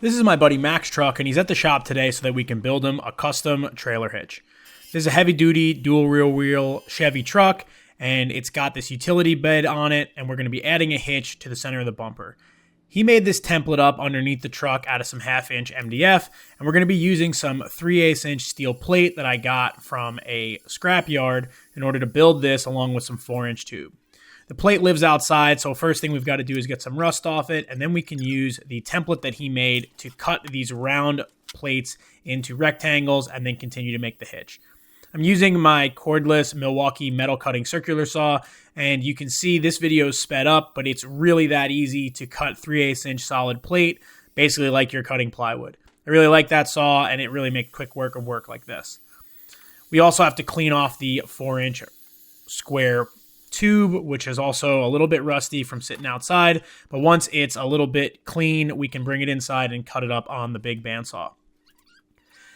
This is my buddy Mac's truck, and he's at the shop today so that we can build him a custom trailer hitch. This is a heavy-duty dual rear wheel Chevy truck, and it's got this utility bed on it, and we're going to be adding a hitch to the center of the bumper. He made this template up underneath the truck out of some 1/2-inch MDF, and we're going to be using some 3/8-inch steel plate that I got from a scrapyard in order to build this, along with some 4-inch tube. The plate lives outside, so first thing we've got to do is get some rust off it, and then we can use the template that he made to cut these round plates into rectangles and then continue to make the hitch. I'm using my cordless Milwaukee Metal Circular saw, and you can see this video is sped up, but it's really that easy to cut 3/8-inch solid plate, basically like you're cutting plywood. I really like that saw, and it really makes quick work of work like this. We also have to clean off the 4-inch square tube, which is also a little bit rusty from sitting outside, but once it's a little bit clean, we can bring it inside and cut it up on the big bandsaw.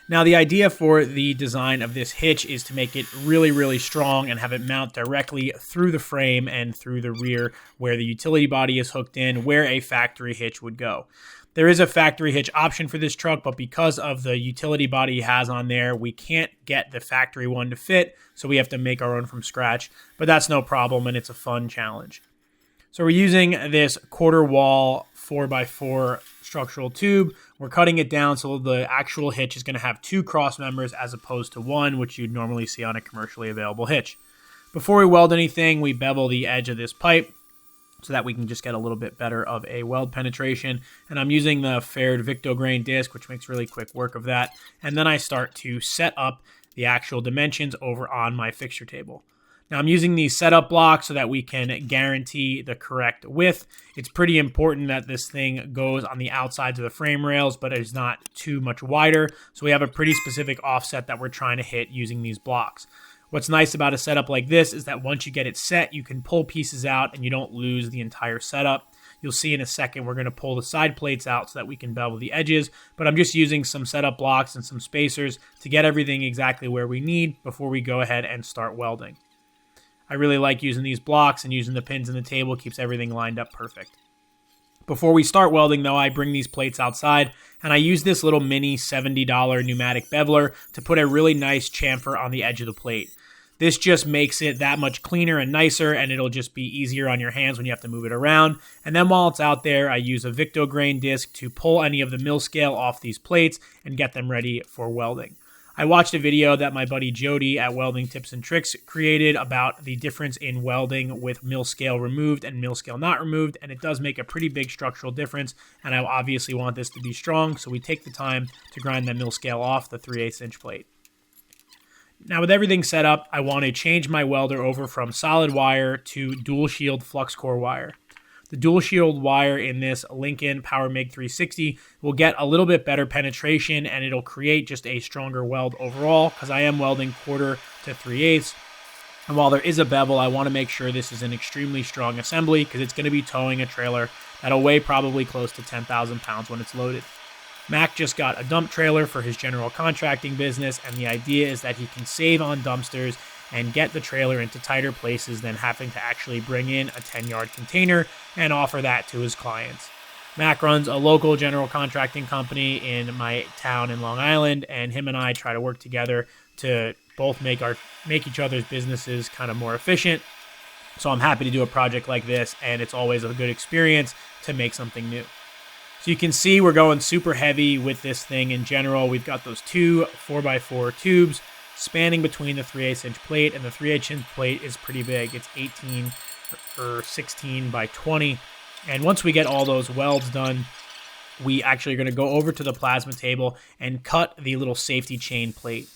Now, the idea for the design of this hitch is to make it really, really strong and have it mount directly through the frame and through the rear where the utility body is hooked in, where a factory hitch would go. There is a factory hitch option for this truck, but because of the utility body it has on there, we can't get the factory one to fit, so we have to make our own from scratch. But that's no problem, and it's a fun challenge. So we're using this quarter wall 4x4 structural tube. We're cutting it down so the actual hitch is going to have 2 cross members as opposed to 1, which you'd normally see on a commercially available hitch. Before we weld anything, we bevel the edge of this pipe so that we can just get a little bit better of a weld penetration. And I'm using the Pferd Victograin disc, which makes really quick work of that. And then I start to set up the actual dimensions over on my fixture table. Now, I'm using these setup blocks so that we can guarantee the correct width. It's pretty important that this thing goes on the outsides of the frame rails, but is not too much wider. So we have a pretty specific offset that we're trying to hit using these blocks. What's nice about a setup like this is that once you get it set, you can pull pieces out and you don't lose the entire setup. You'll see in a second we're going to pull the side plates out so that we can bevel the edges, but I'm just using some setup blocks and some spacers to get everything exactly where we need before we go ahead and start welding. I really like using these blocks, and using the pins in the table keeps everything lined up perfect. Before we start welding, though, I bring these plates outside, and I use this little mini $70 pneumatic beveler to put a really nice chamfer on the edge of the plate. This just makes it that much cleaner and nicer, and it'll just be easier on your hands when you have to move it around. And then while it's out there, I use a Victograin disc to pull any of the mill scale off these plates and get them ready for welding. I watched a video that my buddy Jody at Welding Tips and Tricks created about the difference in welding with mill scale removed and mill scale not removed, and it does make a pretty big structural difference, and I obviously want this to be strong, so we take the time to grind that mill scale off the 3/8-inch plate. Now, with everything set up, I want to change my welder over from solid wire to dual shield flux core wire. The dual shield wire in this Lincoln Power Mig 360 will get a little bit better penetration, and it'll create just a stronger weld overall because I am welding 1/4 to 3/8. And while there is a bevel, I want to make sure this is an extremely strong assembly because it's going to be towing a trailer that'll weigh probably close to 10,000 pounds when it's loaded. Mac just got a dump trailer for his general contracting business, and the idea is that he can save on dumpsters and get the trailer into tighter places than having to actually bring in a 10-yard container and offer that to his clients. Mac runs a local general contracting company in my town in Long Island, and him and I try to work together to both make each other's businesses kind of more efficient. So I'm happy to do a project like this, and it's always a good experience to make something new. So you can see we're going super heavy with this thing in general. We've got those 2 4x4 tubes spanning between the 3/8-inch plate, and the 3/8-inch plate is pretty big. It's 18 or 16 by 20. And once we get all those welds done, we actually are going to go over to the plasma table and cut the little safety chain plate.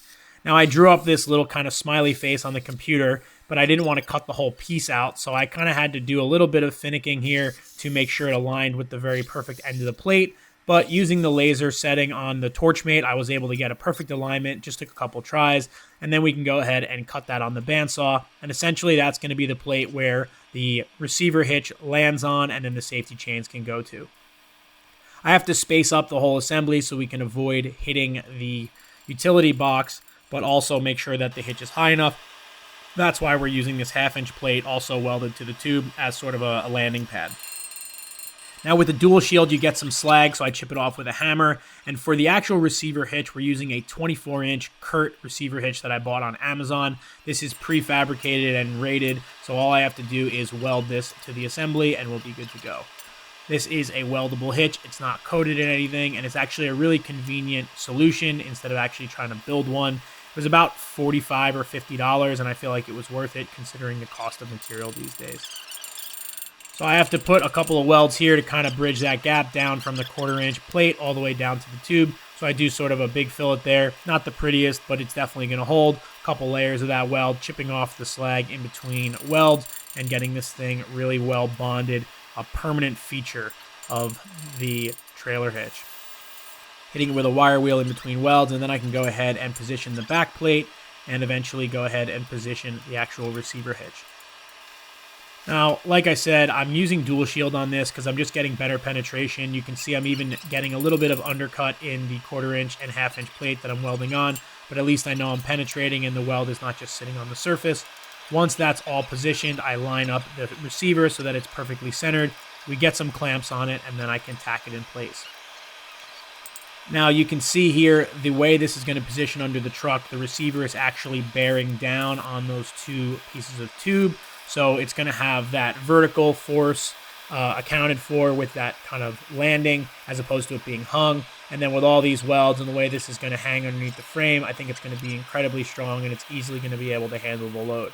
Now, I drew up this little kind of smiley face on the computer, but I didn't want to cut the whole piece out, so I kind of had to do a little bit of finicking here to make sure it aligned with the very perfect end of the plate. But using the laser setting on the Torchmate, I was able to get a perfect alignment, just took a couple tries, and then we can go ahead and cut that on the bandsaw. And essentially that's going to be the plate where the receiver hitch lands on and then the safety chains can go to. I have to space up the whole assembly so we can avoid hitting the utility box, but also make sure that the hitch is high enough. That's why we're using this 1/2-inch plate also welded to the tube as sort of a landing pad. Now with the dual shield, you get some slag, so I chip it off with a hammer. And for the actual receiver hitch, we're using a 24-inch Curt receiver hitch that I bought on Amazon. This is prefabricated and rated, so all I have to do is weld this to the assembly and we'll be good to go. This is a weldable hitch. It's not coated in anything, and it's actually a really convenient solution instead of actually trying to build one. It was about $45 or $50, and I feel like it was worth it considering the cost of material these days. So I have to put a couple of welds here to kind of bridge that gap down from the 1/4-inch plate all the way down to the tube. So I do sort of a big fillet there. Not the prettiest, but it's definitely going to hold. A couple layers of that weld, chipping off the slag in between welds and getting this thing really well bonded, a permanent feature of the trailer hitch. Hitting it with a wire wheel in between welds, and then I can go ahead and position the back plate and eventually go ahead and position the actual receiver hitch. Now, like I said, I'm using dual shield on this because I'm just getting better penetration. You can see I'm even getting a little bit of undercut in the 1/4-inch and 1/2-inch plate that I'm welding on, but at least I know I'm penetrating and the weld is not just sitting on the surface. Once that's all positioned, I line up the receiver so that it's perfectly centered. We get some clamps on it, and then I can tack it in place. Now you can see here the way this is going to position under the truck. The receiver is actually bearing down on those two pieces of tube. So it's going to have that vertical force accounted for with that kind of landing as opposed to it being hung. And then with all these welds and the way this is going to hang underneath the frame, I think it's going to be incredibly strong and it's easily going to be able to handle the load.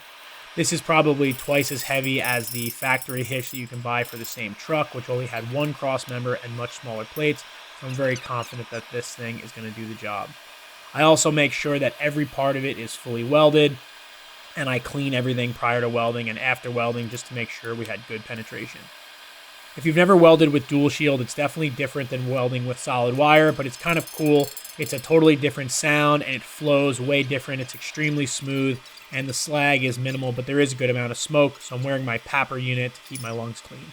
This is probably twice as heavy as the factory hitch that you can buy for the same truck, which only had one cross member and much smaller plates. So I'm very confident that this thing is going to do the job. I also make sure that every part of it is fully welded, and I clean everything prior to welding and after welding just to make sure we had good penetration. If you've never welded with dual shield, it's definitely different than welding with solid wire, but it's kind of cool. It's a totally different sound and it flows way different. It's extremely smooth and the slag is minimal, but there is a good amount of smoke, so I'm wearing my PAPR unit to keep my lungs clean.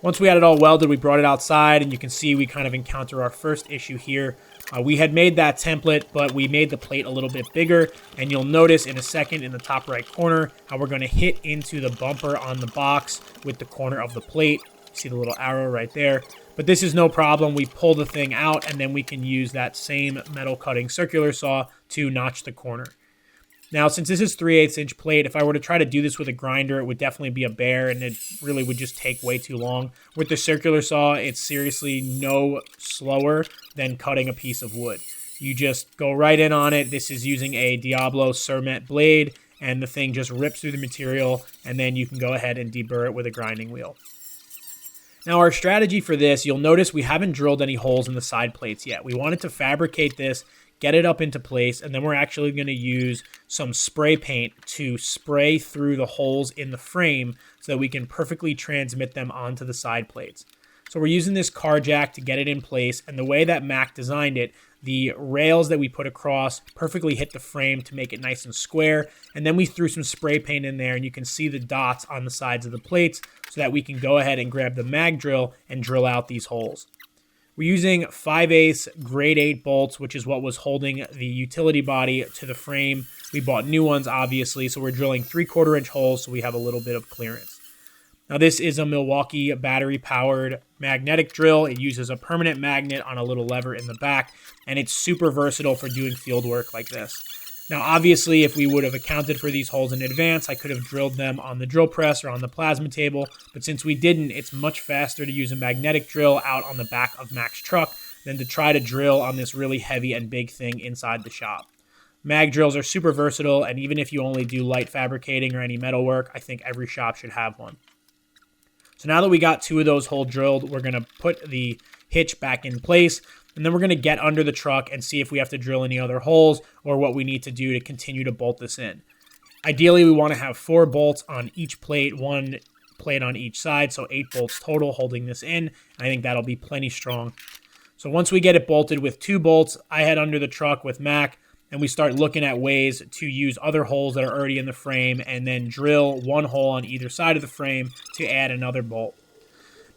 Once we had it all welded, we brought it outside, and you can see we kind of encounter our first issue here. We had made that template, but we made the plate a little bit bigger, and you'll notice in a second in the top right corner how we're going to hit into the bumper on the box with the corner of the plate. See the little arrow right there. But this is no problem. We pull the thing out, and then we can use that same metal cutting circular saw to notch the corner. Now, since this is 3/8-inch plate, if I were to try to do this with a grinder, it would definitely be a bear, and it really would just take way too long. With the circular saw, it's seriously no slower than cutting a piece of wood. You just go right in on it. This is using a Diablo Surmet blade, and the thing just rips through the material, and then you can go ahead and deburr it with a grinding wheel. Now, our strategy for this, you'll notice we haven't drilled any holes in the side plates yet. We wanted to fabricate this, get it up into place, and then we're actually going to use some spray paint to spray through the holes in the frame so that we can perfectly transmit them onto the side plates. So we're using this car jack to get it in place, and the way that Mac designed it, the rails that we put across perfectly hit the frame to make it nice and square, and then we threw some spray paint in there, and you can see the dots on the sides of the plates so that we can go ahead and grab the mag drill and drill out these holes. We're using 5/8 grade 8 bolts, which is what was holding the utility body to the frame. We bought new ones, obviously, so we're drilling 3/4-inch holes so we have a little bit of clearance. Now, this is a Milwaukee battery-powered magnetic drill. It uses a permanent magnet on a little lever in the back, and it's super versatile for doing field work like this. Now, obviously, if we would have accounted for these holes in advance, I could have drilled them on the drill press or on the plasma table, but since we didn't, it's much faster to use a magnetic drill out on the back of Mac's truck than to try to drill on this really heavy and big thing inside the shop. Mag drills are super versatile, and even if you only do light fabricating or any metal work, I think every shop should have one. So now that we got 2 of those holes drilled, we're going to put the hitch back in place, and then we're going to get under the truck and see if we have to drill any other holes or what we need to do to continue to bolt this in. Ideally, we want to have 4 bolts on each plate, 1 plate on each side, so 8 bolts total holding this in. I think that'll be plenty strong. So once we get it bolted with 2 bolts, I head under the truck with Mac, and we start looking at ways to use other holes that are already in the frame and then drill 1 hole on either side of the frame to add another bolt.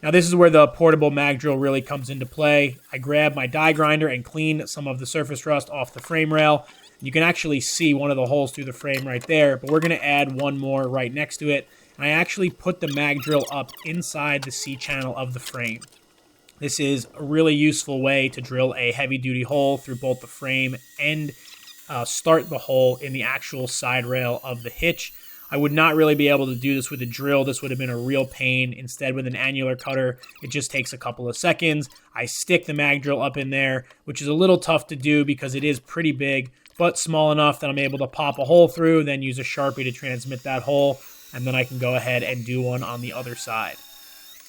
Now, this is where the portable mag drill really comes into play. I grab my die grinder and clean some of the surface rust off the frame rail. You can actually see one of the holes through the frame right there, but we're going to add 1 more right next to it. I actually put the mag drill up inside the C-channel of the frame. This is a really useful way to drill a heavy-duty hole through both the frame and start the hole in the actual side rail of the hitch. I would not really be able to do this with a drill. This would have been a real pain. Instead, with an annular cutter, it just takes a couple of seconds. I stick the mag drill up in there, which is a little tough to do because it is pretty big, but small enough that I'm able to pop a hole through, then use a Sharpie to transmit that hole, and then I can go ahead and do one on the other side.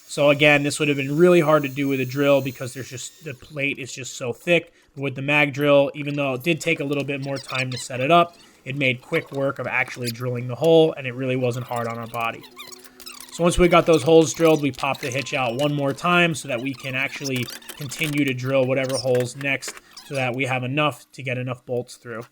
So again, this would have been really hard to do with a drill because the plate is just so thick. But with the mag drill, even though it did take a little bit more time to set it up, it made quick work of actually drilling the hole, and it really wasn't hard on our body. So once we got those holes drilled, we pop the hitch out one more time so that we can actually continue to drill whatever holes next so that we have enough to get enough bolts through.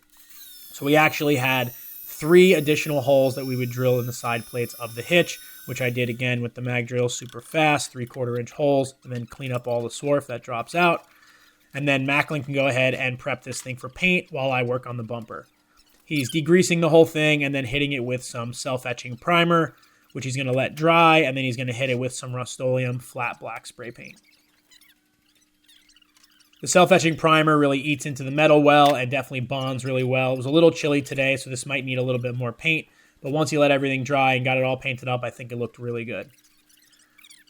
So we actually had 3 additional holes that we would drill in the side plates of the hitch, which I did again with the mag drill super fast, 3/4 inch holes, and then clean up all the swarf that drops out. And then Macklin can go ahead and prep this thing for paint while I work on the bumper. He's degreasing the whole thing and then hitting it with some self-etching primer, which he's going to let dry, and then he's going to hit it with some Rust-Oleum flat black spray paint. The self-etching primer really eats into the metal well and definitely bonds really well. It was a little chilly today, so this might need a little bit more paint. But once you let everything dry and got it all painted up, I think it looked really good.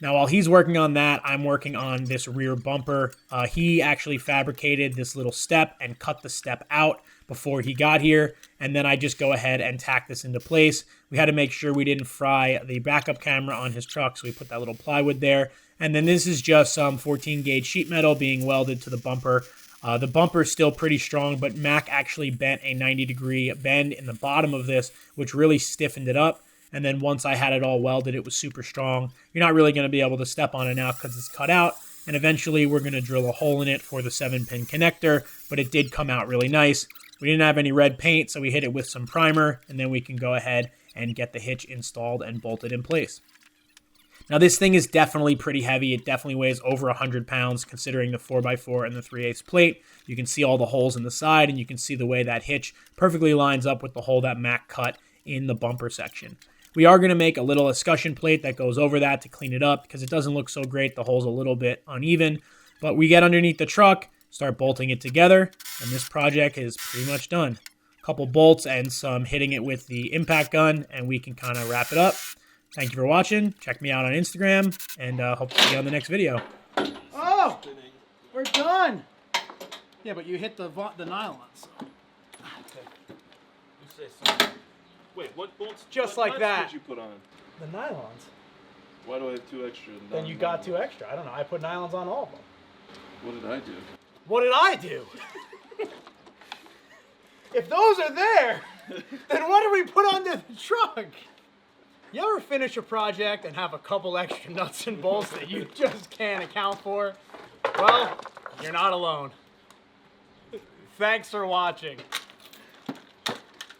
Now, while he's working on that, I'm working on this rear bumper. He actually fabricated this little step and cut the step out before he got here. And then I just go ahead and tack this into place. We had to make sure we didn't fry the backup camera on his truck, so we put that little plywood there. And then this is just some 14 gauge sheet metal being welded to the bumper. The bumper is still pretty strong, but Mac actually bent a 90-degree bend in the bottom of this, which really stiffened it up. And then once I had it all welded, it was super strong. You're not really going to be able to step on it now because it's cut out. And eventually we're going to drill a hole in it for the 7-pin connector, but it did come out really nice. We didn't have any red paint, so we hit it with some primer, and then we can go ahead and get the hitch installed and bolted in place. Now, this thing is definitely pretty heavy. It definitely weighs over 100 pounds, considering the 4x4 and the 3/8 plate. You can see all the holes in the side, and you can see the way that hitch perfectly lines up with the hole that Mac cut in the bumper section. We are going to make a little escutcheon plate that goes over that to clean it up because it doesn't look so great. The hole's a little bit uneven, but we get underneath the truck, start bolting it together, and this project is pretty much done. A couple bolts and some hitting it with the impact gun, and we can kind of wrap it up. Thank you for watching. Check me out on Instagram, and hope to see you on the next video. Oh, we're done. Yeah, but you hit the nylon. So. Okay. You say so. Wait, what bolts? Just what like that. Did you put on? The nylons. Why do I have 2 extra? Then you got 2 extra. I don't know. I put nylons on all of them. What did I do? What did I do? If those are there, then what did we put under the truck? You ever finish a project and have a couple extra nuts and bolts that you just can't account for? Well, you're not alone. Thanks for watching.